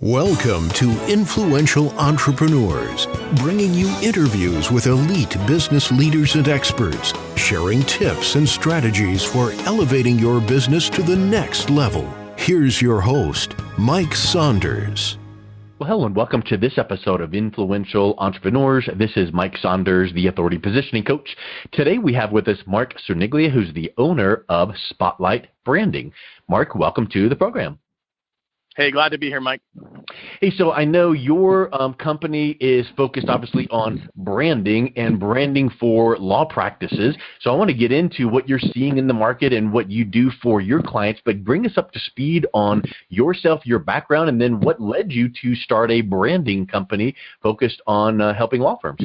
Welcome to Influential Entrepreneurs, bringing you interviews with elite business leaders and experts, sharing tips and strategies for elevating your business to the next level. Here's your host, Mike Saunders. Well, hello and welcome to this episode of Influential Entrepreneurs. This is Mike Saunders, the Authority Positioning Coach. Today we have with us Marc Cerniglia, who's the owner of Spotlight Branding. Marc, welcome to the program. Hey, glad to be here, Mike. Hey, so I know your company is focused obviously on branding and branding for law practices. So I want to get into what you're seeing in the market and what you do for your clients, but bring us up to speed on yourself, your background, and then what led you to start a branding company focused on helping law firms.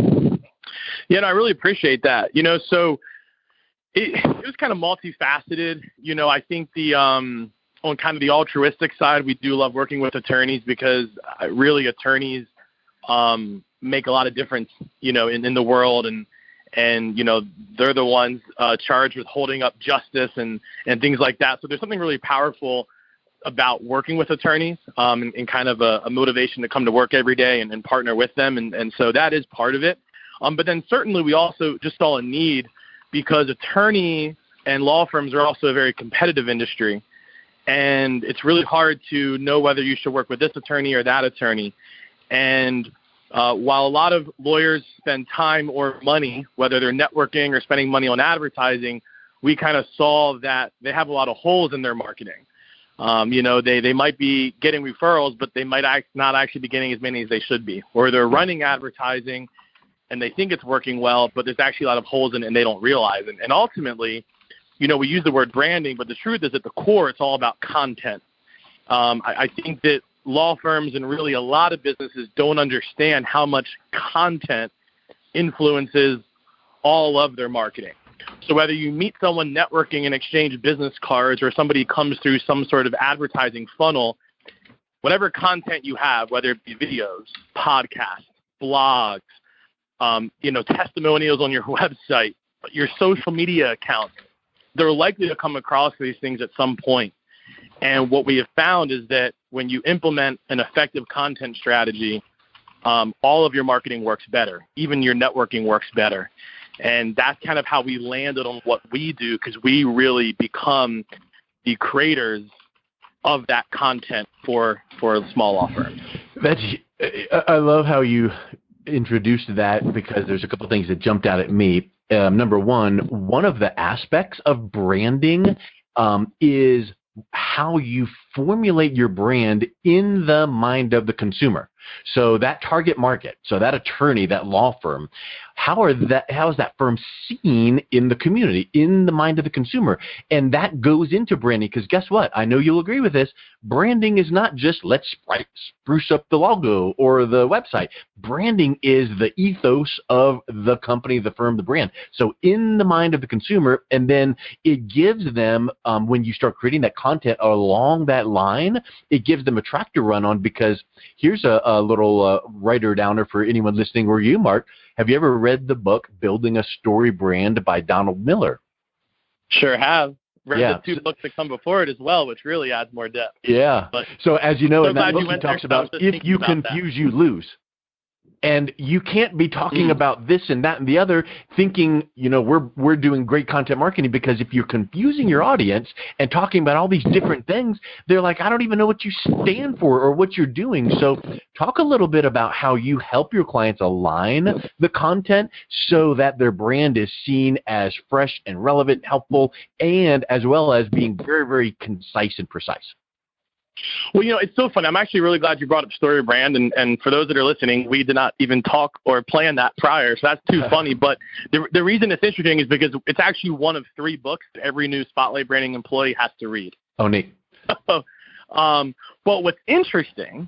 Yeah, and I really appreciate that. So it was kind of multifaceted. I think on kind of the altruistic side, we do love working with attorneys because really attorneys make a lot of difference, in the world. And they're the ones charged with holding up justice and things like that. So there's something really powerful about working with attorneys and kind of a motivation to come to work every day and partner with them. And so that is part of it. But then certainly we also just saw a need because attorney and law firms are also a very competitive industry. And it's really hard to know whether you should work with this attorney or that attorney. And while a lot of lawyers spend time or money, whether they're networking or spending money on advertising, we kind of saw that they have a lot of holes in their marketing. They might be getting referrals, but they might not actually be getting as many as they should be. Or they're running advertising and they think it's working well, but there's actually a lot of holes in it and they don't realize it. And ultimately, we use the word branding, but the truth is at the core, it's all about content. I think that law firms and really a lot of businesses don't understand how much content influences all of their marketing. So whether you meet someone networking and exchange business cards or somebody comes through some sort of advertising funnel, whatever content you have, whether it be videos, podcasts, blogs, testimonials on your website, your social media accounts, they're likely to come across these things at some point. And what we have found is that when you implement an effective content strategy, all of your marketing works better. Even your networking works better. And that's kind of how we landed on what we do, because we really become the creators of that content for small law firms. I love how you introduced that, because there's a couple of things that jumped out at me. Number one of the aspects of branding is how you formulate your brand in the mind of the consumer. So that target market, so that attorney, that law firm, how is that firm seen in the community, in the mind of the consumer? And that goes into branding, because guess what? I know you'll agree with this. Branding is not just let's spruce up the logo or the website. Branding is the ethos of the company, the firm, the brand. So in the mind of the consumer, and then it gives them, when you start creating that content along that line, it gives them a track to run on, because here's a little writer downer for anyone listening, or you, Marc. Have you ever read the book Building a Story Brand by Donald Miller? Sure have. Read the two books that come before it as well, which really adds more depth. Yeah. But so as you know, in that book he talks about if you confuse, you lose. And you can't be talking about this and that and the other thinking, we're doing great content marketing, because if you're confusing your audience and talking about all these different things, they're like, I don't even know what you stand for or what you're doing. So talk a little bit about how you help your clients align the content so that their brand is seen as fresh and relevant, helpful, and as well as being very, very concise and precise. Well, it's so funny. I'm actually really glad you brought up Story Brand. And for those that are listening, we did not even talk or plan that prior. So that's too funny. But the reason it's interesting is because it's actually one of 3 books that every new Spotlight Branding employee has to read. Oh, neat. But what's interesting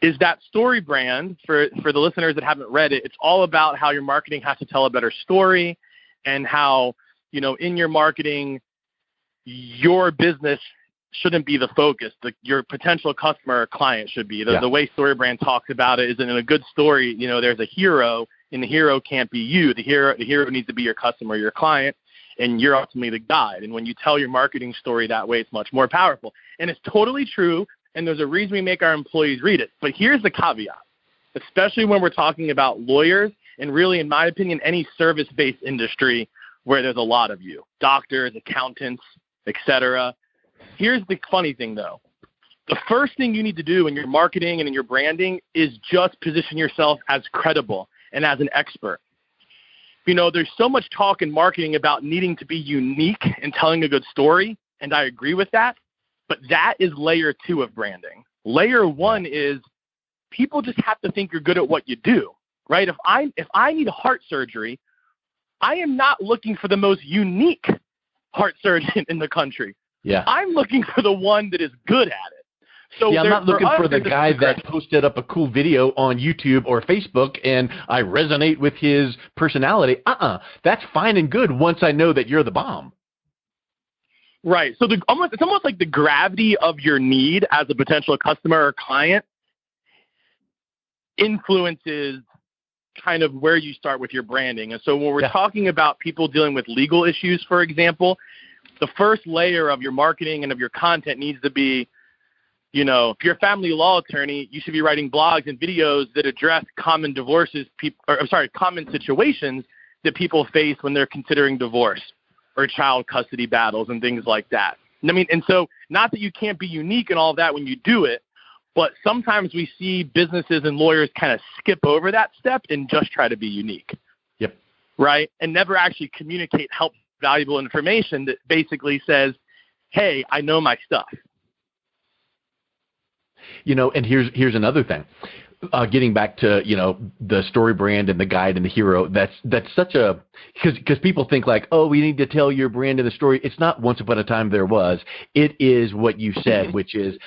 is that Story Brand, for the listeners that haven't read it, it's all about how your marketing has to tell a better story, and how, in your marketing, your business shouldn't be the focus. Your potential customer or client should be. The way Story Brand talks about it is, in a good story, there's a hero, and the hero can't be you. The hero needs to be your customer, your client, and you're ultimately the guide. And when you tell your marketing story that way, it's much more powerful. And it's totally true and there's a reason we make our employees read it. But here's the caveat, especially when we're talking about lawyers and really, in my opinion, any service-based industry where there's a lot of you, doctors, accountants, etc. Here's the funny thing, though. The first thing you need to do in your marketing and in your branding is just position yourself as credible and as an expert. You know, there's so much talk in marketing about needing to be unique and telling a good story, and I agree with that, but that is layer 2 of branding. Layer 1 is people just have to think you're good at what you do, right? If I need heart surgery, I am not looking for the most unique heart surgeon in the country. Yeah. I'm looking for the one that is good at it. So yeah, I'm not looking for the guy that posted up a cool video on YouTube or Facebook and I resonate with his personality. That's fine and good once I know that you're the bomb. Right. So it's almost like the gravity of your need as a potential customer or client influences kind of where you start with your branding. And so when we're talking about people dealing with legal issues, for example, the first layer of your marketing and of your content needs to be, you know, if you're a family law attorney, you should be writing blogs and videos that address common common situations that people face when they're considering divorce or child custody battles and things like that. And so not that you can't be unique and all of that when you do it, but sometimes we see businesses and lawyers kind of skip over that step and just try to be unique. Yep. Right? And never actually communicate valuable information that basically says, hey, I know my stuff. You know, and here's another thing. Getting back to, you know, the story brand and the guide and the hero, that's such a, because people think like, oh, we need to tell your brand and the story. It's not once upon a time there was. It is what you said, which is,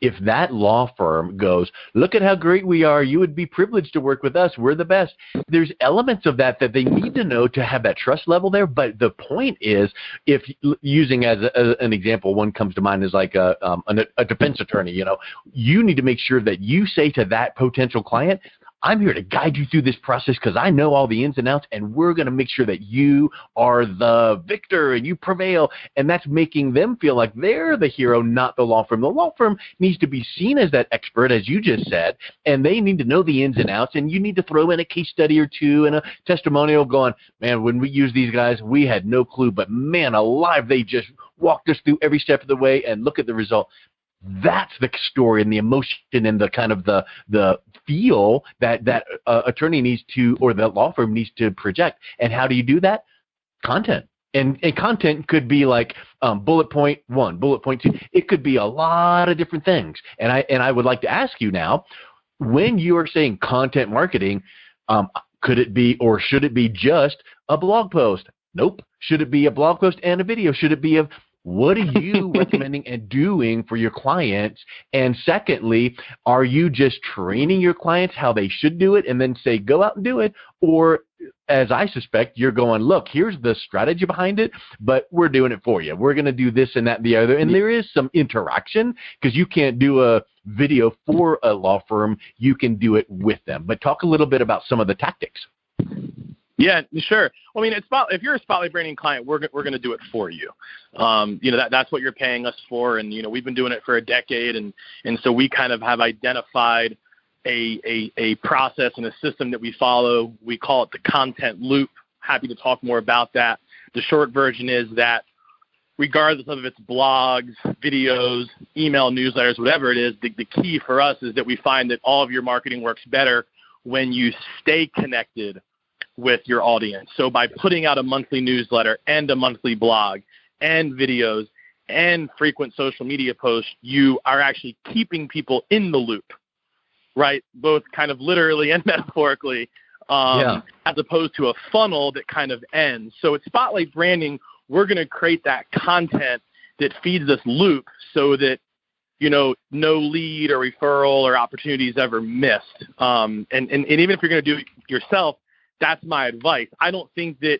if that law firm goes, look at how great we are, you would be privileged to work with us, we're the best. There's elements of that they need to know to have that trust level there. But the point is, if using as an example, one comes to mind is like a defense attorney. You know, you need to make sure that you say to that potential client, I'm here to guide you through this process because I know all the ins and outs, and we're going to make sure that you are the victor and you prevail. And that's making them feel like they're the hero, not the law firm. The law firm needs to be seen as that expert, as you just said, and they need to know the ins and outs. And you need to throw in a case study or two and a testimonial going, man, when we use these guys, we had no clue, but man alive, they just walked us through every step of the way, and look at the result. That's the story and the emotion and the kind of the feel that attorney needs to, or the law firm needs to project. And how do you do that? Content. And content could be like bullet point 1, bullet point 2. It could be a lot of different things. And I would like to ask you now, when you are saying content marketing, could it be or should it be just a blog post? Nope. Should it be a blog post and a video? Should it be a what are you recommending and doing for your clients? And secondly, are you just training your clients how they should do it and then say, go out and do it? Or, as I suspect, you're going, look, here's the strategy behind it, but we're doing it for you. We're going to do this and that and the other. And there is some interaction because you can't do a video for a law firm. You can do it with them. But talk a little bit about some of the tactics. Yeah, sure. Well, I mean, if you're a Spotlight Branding client, we're going to do it for you. You know, that's what you're paying us for. And, you know, we've been doing it for a decade. And so we kind of have identified a process and a system that we follow. We call it the content loop. Happy to talk more about that. The short version is that regardless of if it's blogs, videos, email newsletters, whatever it is, the key for us is that we find that all of your marketing works better when you stay connected with your audience. So by putting out a monthly newsletter and a monthly blog and videos and frequent social media posts, you are actually keeping people in the loop, right? Both kind of literally and metaphorically, as opposed to a funnel that kind of ends. So at Spotlight Branding, we're going to create that content that feeds this loop so that, you know, no lead or referral or opportunity is ever missed. And even if you're going to do it yourself, that's my advice. I don't think you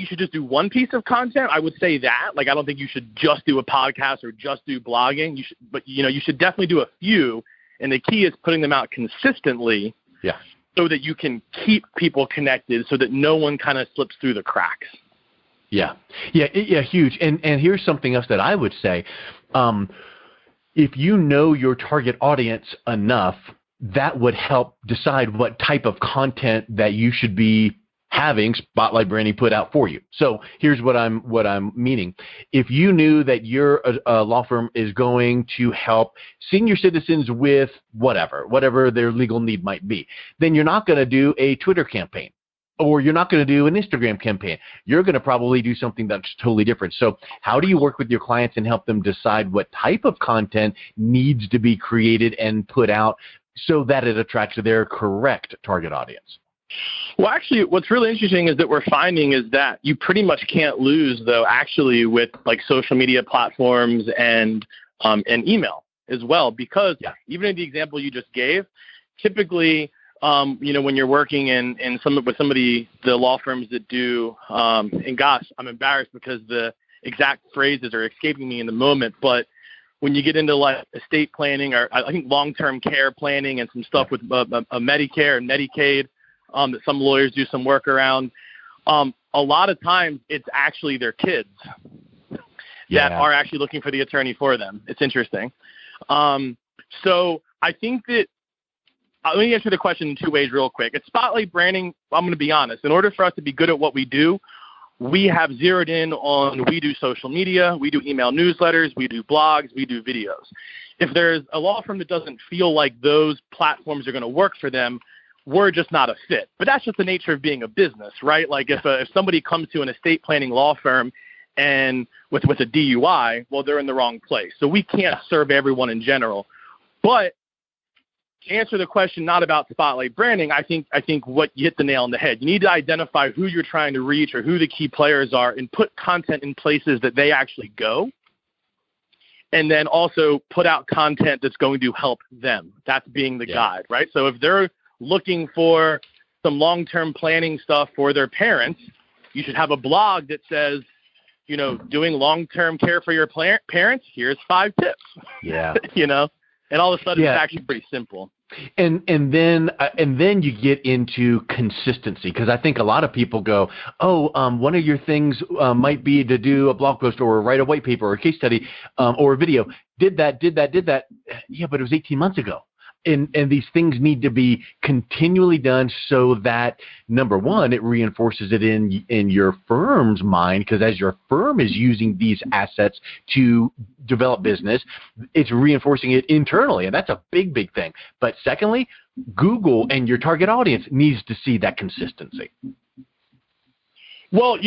should just do one piece of content. I would say that. Like, I don't think you should just do a podcast or just do blogging. You should definitely do a few. And the key is putting them out consistently. Yeah. So that you can keep people connected so that no one kind of slips through the cracks. Yeah, huge. And here's something else that I would say. if you know your target audience enough, that would help decide what type of content that you should be having Spotlight Branding put out for you. So here's what I'm meaning. If you knew that your law firm is going to help senior citizens with whatever their legal need might be, then you're not going to do a Twitter campaign, or you're not going to do an Instagram campaign. You're going to probably do something that's totally different. So how do you work with your clients and help them decide what type of content needs to be created and put out so that it attracts their correct target audience? Well, actually, what's really interesting is that we're finding is that you pretty much can't lose, though, actually, with like social media platforms and email as well, because even in the example you just gave, typically, when you're working with some of the law firms that do, and gosh, I'm embarrassed because the exact phrases are escaping me in the moment, but when you get into like estate planning, or I think long-term care planning and some stuff with Medicare and Medicaid, that some lawyers do some work around, a lot of times it's actually their kids that are actually looking for the attorney for them. It's interesting. So I think that, let me answer the question in two ways real quick. At Spotlight Branding, I'm going to be honest. In order for us to be good at what we do, we have zeroed in on, we do social media, we do email newsletters, we do blogs, we do videos. If there's a law firm that doesn't feel like those platforms are going to work for them, we're just not a fit. But that's just the nature of being a business, right? Like if somebody comes to an estate planning law firm and with a DUI, well, they're in the wrong place. So we can't serve everyone in general. But to answer the question not about Spotlight Branding, I think what you hit the nail on the head. You need to identify who you're trying to reach or who the key players are and put content in places that they actually go. And then also put out content that's going to help them. That's being the guide, right? So if they're looking for some long-term planning stuff for their parents, you should have a blog that says, doing long-term care for your parents, here's 5 tips. Yeah. And all of a sudden it's actually pretty simple. And then you get into consistency, because I think a lot of people go, one of your things might be to do a blog post or write a white paper or a case study or a video. Did that. Yeah, but it was 18 months ago. And these things need to be continually done so that, number one, it reinforces it in your firm's mind, because as your firm is using these assets to develop business, it's reinforcing it internally, and that's a big, big thing. But secondly, Google and your target audience needs to see that consistency. Well,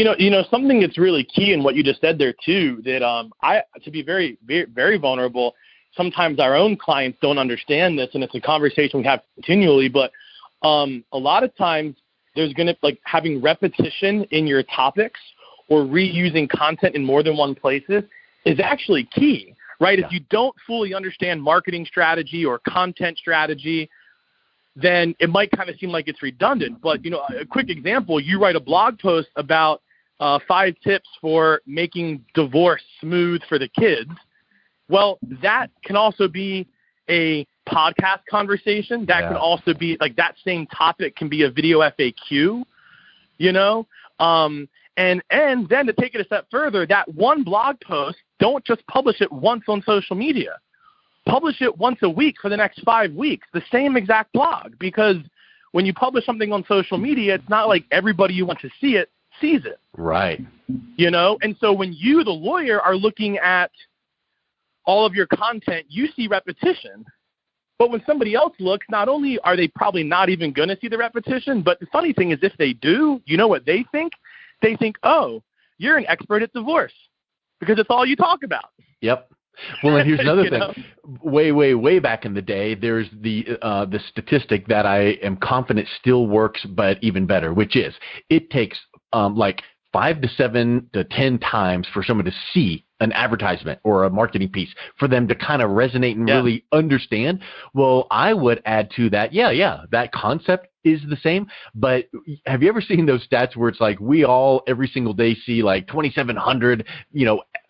something that's really key in what you just said there too, that to be very, very, very vulnerable, sometimes our own clients don't understand this, and it's a conversation we have continually, but a lot of times there's going to, like, having repetition in your topics or reusing content in more than one places is actually key, right? Yeah. If you don't fully understand marketing strategy or content strategy, then it might kind of seem like it's redundant. But, a quick example, you write a blog post about 5 tips for making divorce smooth for the kids. Well, that can also be a podcast conversation. That can also be, like, that same topic can be a video FAQ, and then to take it a step further, that one blog post, don't just publish it once on social media. Publish it once a week for the next 5 weeks, the same exact blog, because when you publish something on social media, it's not like everybody you want to see it sees it. Right. And so when you, the lawyer, are looking at all of your content, you see repetition. But when somebody else looks, not only are they probably not even going to see the repetition, but the funny thing is, if they do, you know what they think? They think, oh, you're an expert at divorce because it's all you talk about. Yep. Well, and here's another thing. Way, way, way back in the day, there's the statistic that I am confident still works, but even better, which is it takes like 5 to 7 to 10 times for someone to see an advertisement or a marketing piece for them to kind of resonate and really understand. Well, I would add to that, that concept is the same, but have you ever seen those stats where it's like we all every single day see like 2,700,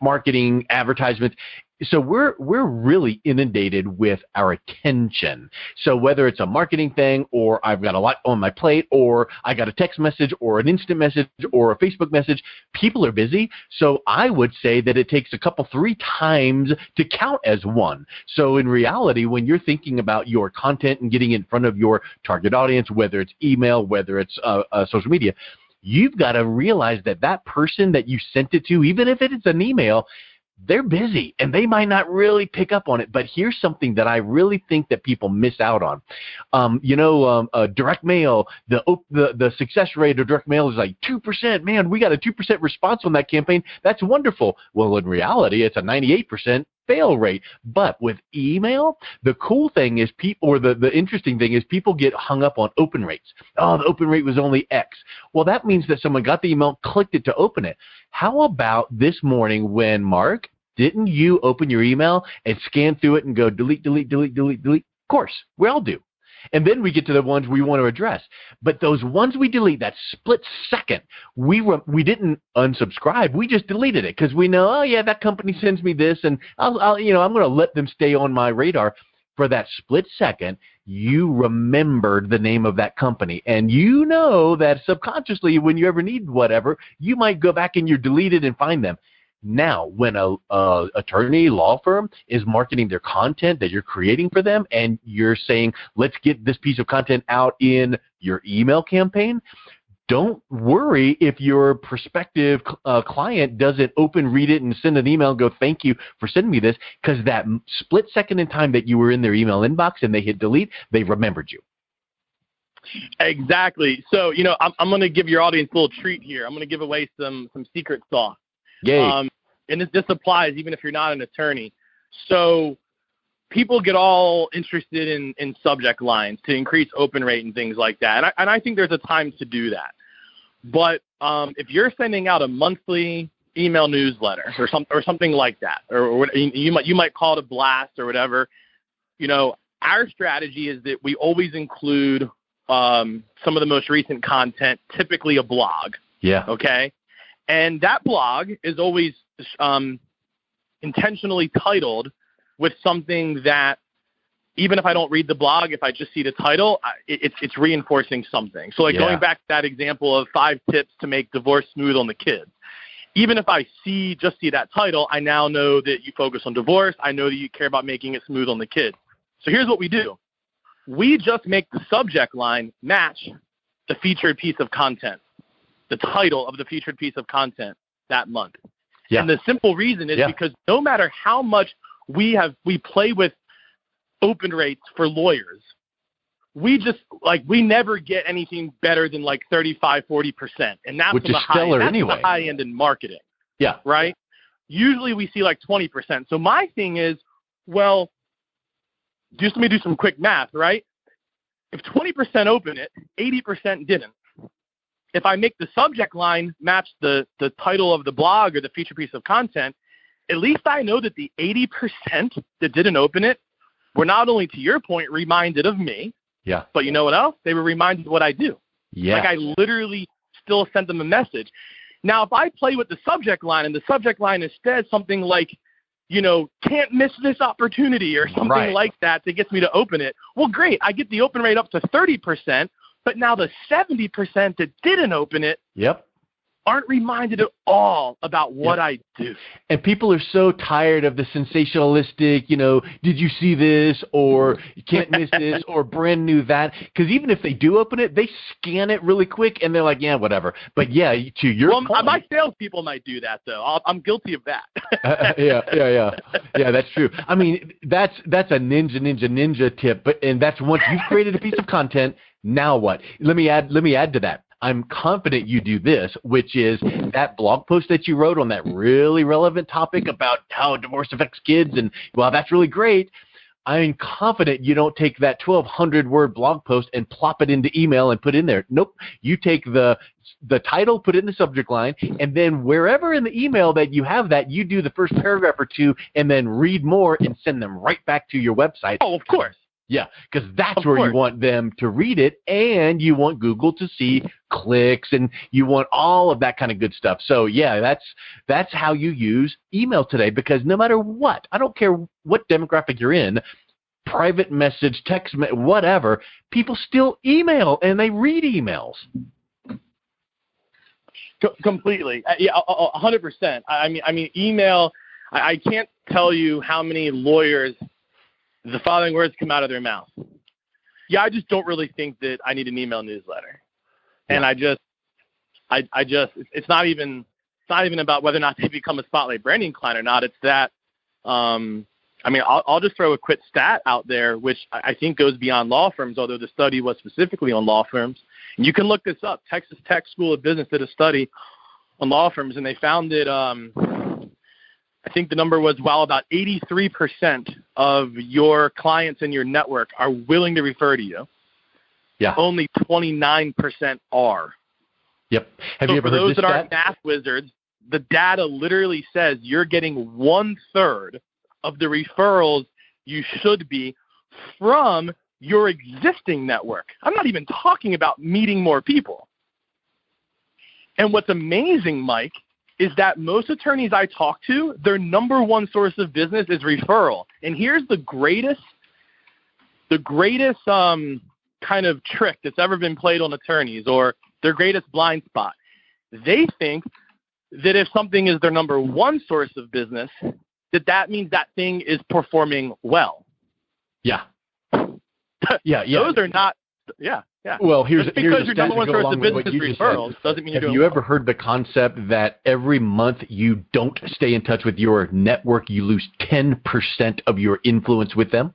marketing advertisements, So we're really inundated with our attention. So whether it's a marketing thing, or I've got a lot on my plate, or I got a text message or an instant message or a Facebook message, people are busy. So I would say that it takes a couple, 3 times to count as one. So in reality, when you're thinking about your content and getting in front of your target audience, whether it's email, whether it's social media, you've got to realize that that person that you sent it to, even if it's an email, they're busy and they might not really pick up on it. But here's something that I really think that people miss out on. Direct mail, the success rate of direct mail is like 2%. Man, we got a 2% response on that campaign. That's wonderful. Well, in reality, it's a 98% fail rate. But with email, the cool thing is the interesting thing is people get hung up on open rates. Oh, the open rate was only X. Well, that means that someone got the email, clicked it to open it. How about this morning when, Mark, didn't you open your email and scan through it and go delete, delete, delete, delete, delete? Of course, we all do. And then we get to the ones we want to address. But those ones we delete, that split second, we didn't unsubscribe. We just deleted it because we know, oh yeah, that company sends me this, and I'm going to let them stay on my radar. For that split second, you remembered the name of that company, and you know that subconsciously, when you ever need whatever, you might go back and you're deleted and find them. Now, when a attorney, law firm is marketing their content that you're creating for them, and you're saying, let's get this piece of content out in your email campaign, don't worry if your prospective client doesn't read it, and send an email and go, thank you for sending me this, because that split second in time that you were in their email inbox and they hit delete, they remembered you. Exactly. So, I'm going to give your audience a little treat here. I'm going to give away some secret sauce. Yay. And this applies even if you're not an attorney. So people get all interested in subject lines to increase open rate and things like that. And I think there's a time to do that. But if you're sending out a monthly email newsletter or something like that, or you might call it a blast or whatever, our strategy is that we always include some of the most recent content, typically a blog. Yeah. Okay. And that blog is always intentionally titled with something that, even if I don't read the blog, if I just see the title, it's reinforcing something. So going back to that example of 5 tips to make divorce smooth on the kids. Even if I just see that title, I now know that you focus on divorce. I know that you care about making it smooth on the kids. So here's what we do. We just make the subject line match the featured piece of content, the title of the featured piece of content that month. Yeah. And the simple reason is because no matter how much we play with open rates for lawyers, we never get anything better than 35, 40%. And that's which is stellar anyway. The high end in marketing. Yeah. Right? Usually we see 20%. So my thing is, well, let me do some quick math, right? If 20% open it, 80% didn't. If I make the subject line match the title of the blog or the feature piece of content, at least I know that the 80% that didn't open it were not only, to your point, reminded of me, but you know what else? They were reminded of what I do. Yeah. I literally still sent them a message. Now, if I play with the subject line and the subject line instead something like, can't miss this opportunity or something like that gets me to open it, well, great. I get the open rate up to 30%. But now the 70% that didn't open it aren't reminded at all about what I do. And people are so tired of the sensationalistic, did you see this, or you can't miss this, or brand new that. Because even if they do open it, they scan it really quick, and they're like, yeah, whatever. But to your point, my salespeople might do that, though. I'm guilty of that. Yeah, that's true. I mean, that's a ninja tip, and that's once you've created a piece of content. Now what? Let me add to that. I'm confident you do this, which is that blog post that you wrote on that really relevant topic about how divorce affects kids, and well, that's really great. I'm confident you don't take that 1,200-word blog post and plop it into email and put in there. Nope. You take the title, put it in the subject line, and then wherever in the email that you have that, you do the first paragraph or two, and then read more and send them right back to your website. Oh, of course. Yeah, because that's Of where course. you want them to read it, and you want Google to see clicks, and you want all of that kind of good stuff. So yeah, that's how you use email today, because no matter what, I don't care what demographic you're in, private message, text, whatever, people still email and they read emails. Completely. Yeah, 100%. I mean, email, I can't tell you how many lawyers the following words come out of their mouth. Yeah, I just don't really think that I need an email newsletter. And Yeah. I just, it's not even about whether or not they become a Spotlight branding client or not. It's that, I mean, I'll just throw a quick stat out there, which I think goes beyond law firms, although the study was specifically on law firms. And you can look this up. Texas Tech School of Business did a study on law firms, and they found that I think the number was, while about 83% of your clients in your network are willing to refer to you, only 29% are. Yep. Have you ever for heard those this that stat? aren't math wizards, the data literally says you're getting 1/3 of the referrals you should be from your existing network. I'm not even talking about meeting more people. And what's amazing, Mike, is that most attorneys I talk to, their number one source of business is referral. And here's the greatest kind of trick that's ever been played on attorneys, or their greatest blind spot. They think that if something is their number one source of business, that means that thing is performing well. Yeah. Yeah. Those are not. Yeah. Well, here's just because the your stat number to one go source along of with what business you is just said. referrals doesn't mean you're Have doing you well. ever heard the concept that every month you don't stay in touch with your network, you lose 10% of your influence with them?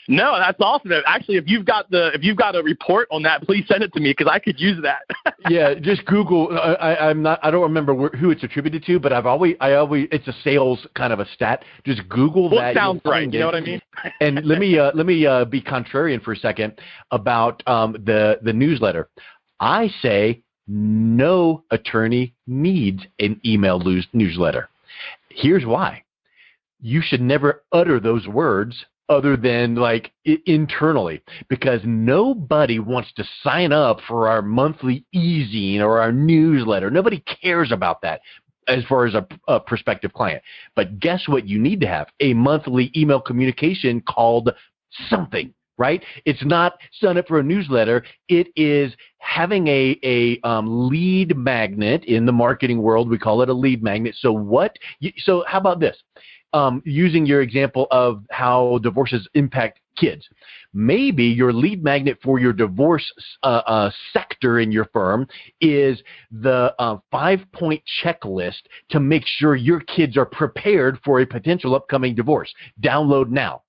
No, that's awesome. Actually, if you've got a report on that, please send it to me, because I could use that. Yeah, just Google. I don't remember who it's attributed to, but I always it's a sales kind of a stat. Just Google that. It sounds right. You know what I mean? And let me be contrarian for a second about the newsletter. I say no attorney needs an email newsletter. Here's why. You should never utter those words other than internally, because nobody wants to sign up for our monthly e-zine or our newsletter. Nobody cares about that as far as a prospective client. But guess what you need to have? A monthly email communication called something, right? It's not sign up for a newsletter. It is having a lead magnet. In the marketing world, we call it a lead magnet. So how about this? Using your example of how divorces impact kids. Maybe your lead magnet for your divorce sector in your firm is the 5-point checklist to make sure your kids are prepared for a potential upcoming divorce. Download now.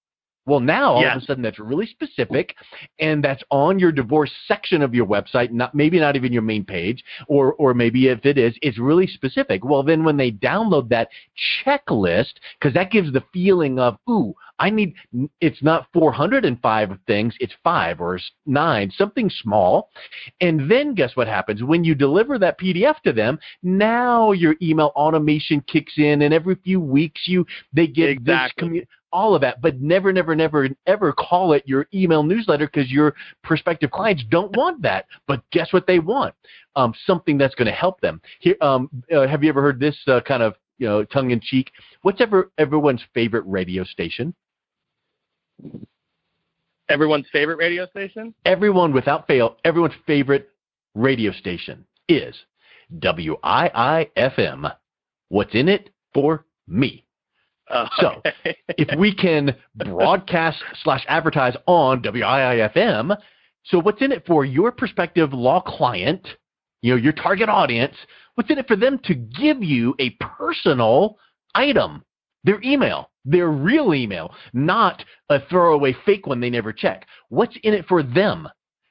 Well, now all of a sudden that's really specific, and that's on your divorce section of your website, maybe not even your main page, or maybe if it is, it's really specific. Well, then when they download that checklist, because that gives the feeling of, ooh, it's not 405 things, it's 5 or 9, something small. And then guess what happens? When you deliver that PDF to them, now your email automation kicks in, and every few weeks they get this all of that, but never, ever call it your email newsletter, because your prospective clients don't want that. But guess what they want? Something that's going to help them. Here, have you ever heard this kind of tongue in cheek? What's everyone's favorite radio station? Everyone's favorite radio station? Everyone, without fail, everyone's favorite radio station is WIIFM. What's in it for me? So if we can broadcast / advertise on WIIFM, so what's in it for your prospective law client, your target audience? What's in it for them to give you a personal item? Their email, their real email, not a throwaway fake one they never check. What's in it for them?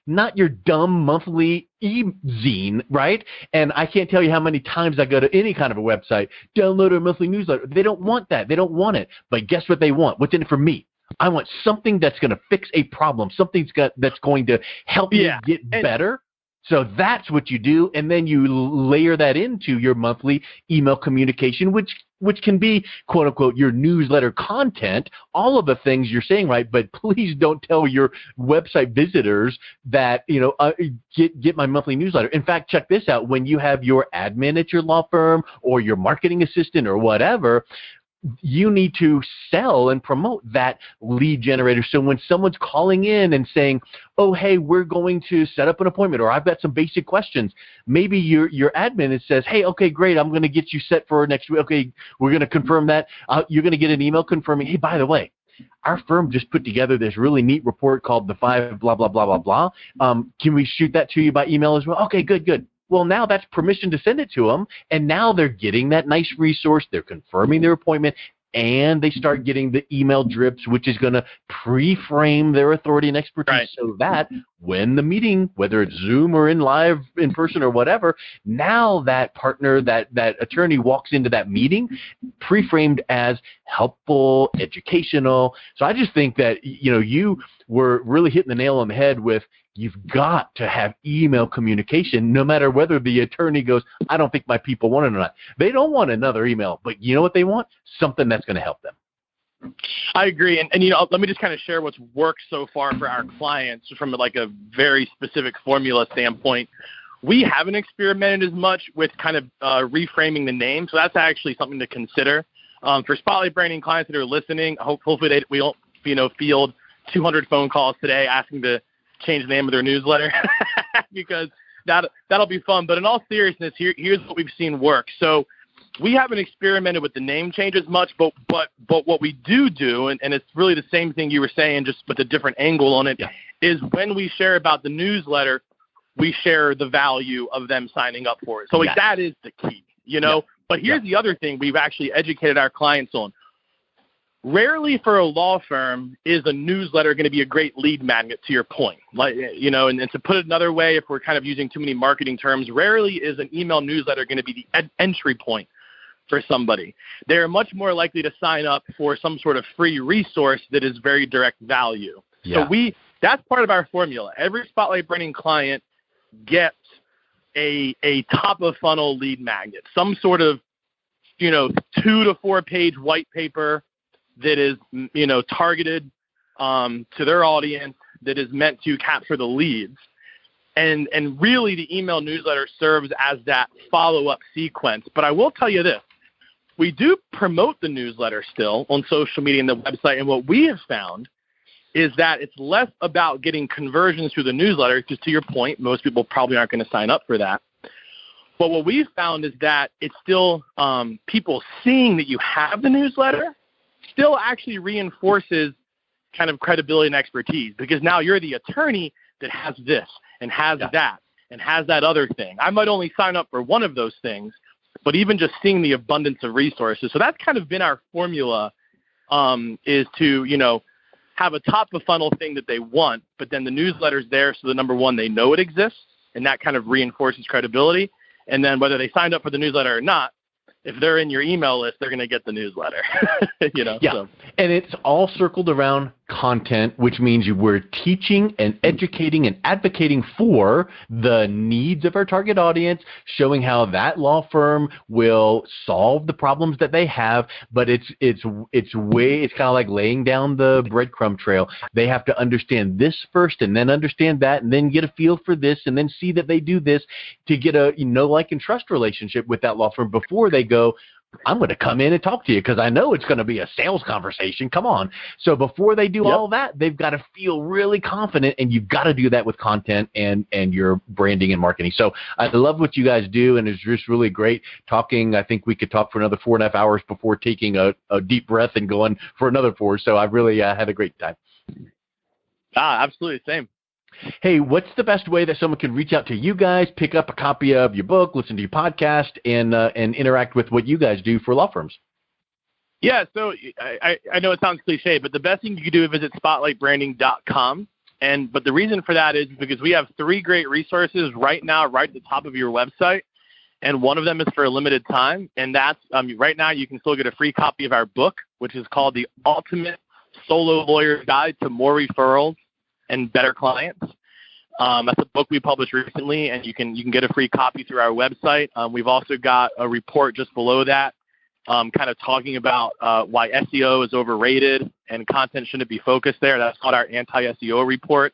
Not your dumb monthly e-zine, right? And I can't tell you how many times I go to any kind of a website, download a monthly newsletter. They don't want that. They don't want it. But guess what they want? What's in it for me? I want something that's going to fix a problem, something that's going to help me get better. So that's what you do, and then you layer that into your monthly email communication, which which can be, quote unquote, your newsletter content, all of the things you're saying, right? But please don't tell your website visitors that, get my monthly newsletter. In fact, check this out. When you have your admin at your law firm or your marketing assistant or whatever, you need to sell and promote that lead generator. So when someone's calling in and saying, oh, hey, we're going to set up an appointment, or I've got some basic questions, maybe your admin says, hey, okay, great, I'm going to get you set for next week. Okay, we're going to confirm that. You're going to get an email confirming, hey, by the way, our firm just put together this really neat report called the 5 blah, blah, blah, blah, blah. Can we shoot that to you by email as well? Okay, good. Well, now that's permission to send it to them, and now they're getting that nice resource. They're confirming their appointment, and they start getting the email drips, which is going to pre-frame their authority and expertise so that when the meeting, whether it's Zoom or in live, in person or whatever, now that partner, that attorney walks into that meeting pre-framed as helpful, educational. So I just think that, you were really hitting the nail on the head with, you've got to have email communication no matter whether the attorney goes, I don't think my people want it or not. They don't want another email, but you know what they want? Something that's going to help them. I agree. And let me just kind of share what's worked so far for our clients from like a very specific formula standpoint. We haven't experimented as much with kind of reframing the name. So that's actually something to consider. For Spotlight Branding clients that are listening, hopefully we don't, field 200 phone calls today asking to change the name of their newsletter because that'll be fun. But in all seriousness, here's what we've seen work. So we haven't experimented with the name change as much, but what we do, and it's really the same thing you were saying, just with a different angle on it, is when we share about the newsletter, we share the value of them signing up for it. So that is the key, But here's the other thing we've actually educated our clients on. Rarely for a law firm is a newsletter going to be a great lead magnet, to your point. Like, and to put it another way, if we're kind of using too many marketing terms, rarely is an email newsletter going to be the entry point for somebody. They're much more likely to sign up for some sort of free resource that is very direct value. Yeah. So that's part of our formula. Every Spotlight Branding client gets a top of funnel lead magnet, some sort of, 2 to 4 page white paper that is, targeted to their audience, that is meant to capture the leads. And really the email newsletter serves as that follow-up sequence. But I will tell you this. We do promote the newsletter still on social media and the website. And what we have found is that it's less about getting conversions through the newsletter, because to your point, most people probably aren't going to sign up for that. But what we've found is that it's still people seeing that you have the newsletter still actually reinforces kind of credibility and expertise, because now you're the attorney that has this and has that and has that other thing. I might only sign up for one of those things, but even just seeing the abundance of resources. So that's kind of been our formula, is to, have a top of funnel thing that they want, but then the newsletter's there. So the number one, they know it exists, and that kind of reinforces credibility. And then whether they signed up for the newsletter or not, if they're in your email list, they're going to get the newsletter. Yeah. So. And it's all circled around content, which means we're teaching and educating and advocating for the needs of our target audience, showing how that law firm will solve the problems that they have. But it's kind of like laying down the breadcrumb trail. They have to understand this first, and then understand that, and then get a feel for this, and then see that they do this to get a like and trust relationship with that law firm before they go, I'm going to come in and talk to you because I know it's going to be a sales conversation. Come on. So before they do all that, they've got to feel really confident, and you've got to do that with content and your branding and marketing. So I love what you guys do, and it's just really great talking. I think we could talk for another 4.5 hours before taking a deep breath and going for another 4. So I really had a great time. Absolutely. Same. Hey, what's the best way that someone can reach out to you guys, pick up a copy of your book, listen to your podcast, and interact with what you guys do for law firms? Yeah, so I know it sounds cliche, but the best thing you can do is visit spotlightbranding.com. But the reason for that is because we have 3 great resources right now, right at the top of your website. And one of them is for a limited time. And that's right now you can still get a free copy of our book, which is called The Ultimate Solo Lawyer Guide to More Referrals and Better Clients. That's a book we published recently, and you can get a free copy through our website. We've also got a report just below that kind of talking about why SEO is overrated and content shouldn't be focused there. That's called our anti-SEO report.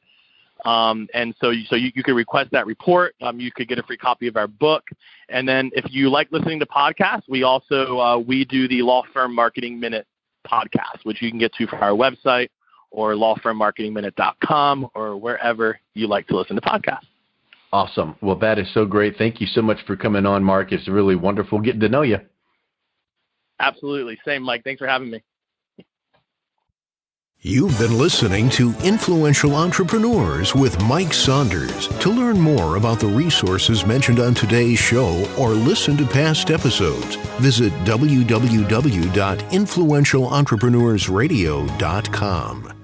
And so you can request that report. You could get a free copy of our book. And then if you like listening to podcasts, we also we do the Law Firm Marketing Minute podcast, which you can get to from our website or lawfirmmarketingminute.com or wherever you like to listen to podcasts. Awesome. Well, that is so great. Thank you so much for coming on, Marc. It's really wonderful getting to know you. Absolutely. Same, Mike. Thanks for having me. You've been listening to Influential Entrepreneurs with Mike Saunders. To learn more about the resources mentioned on today's show or listen to past episodes, visit www.influentialentrepreneurssradio.com.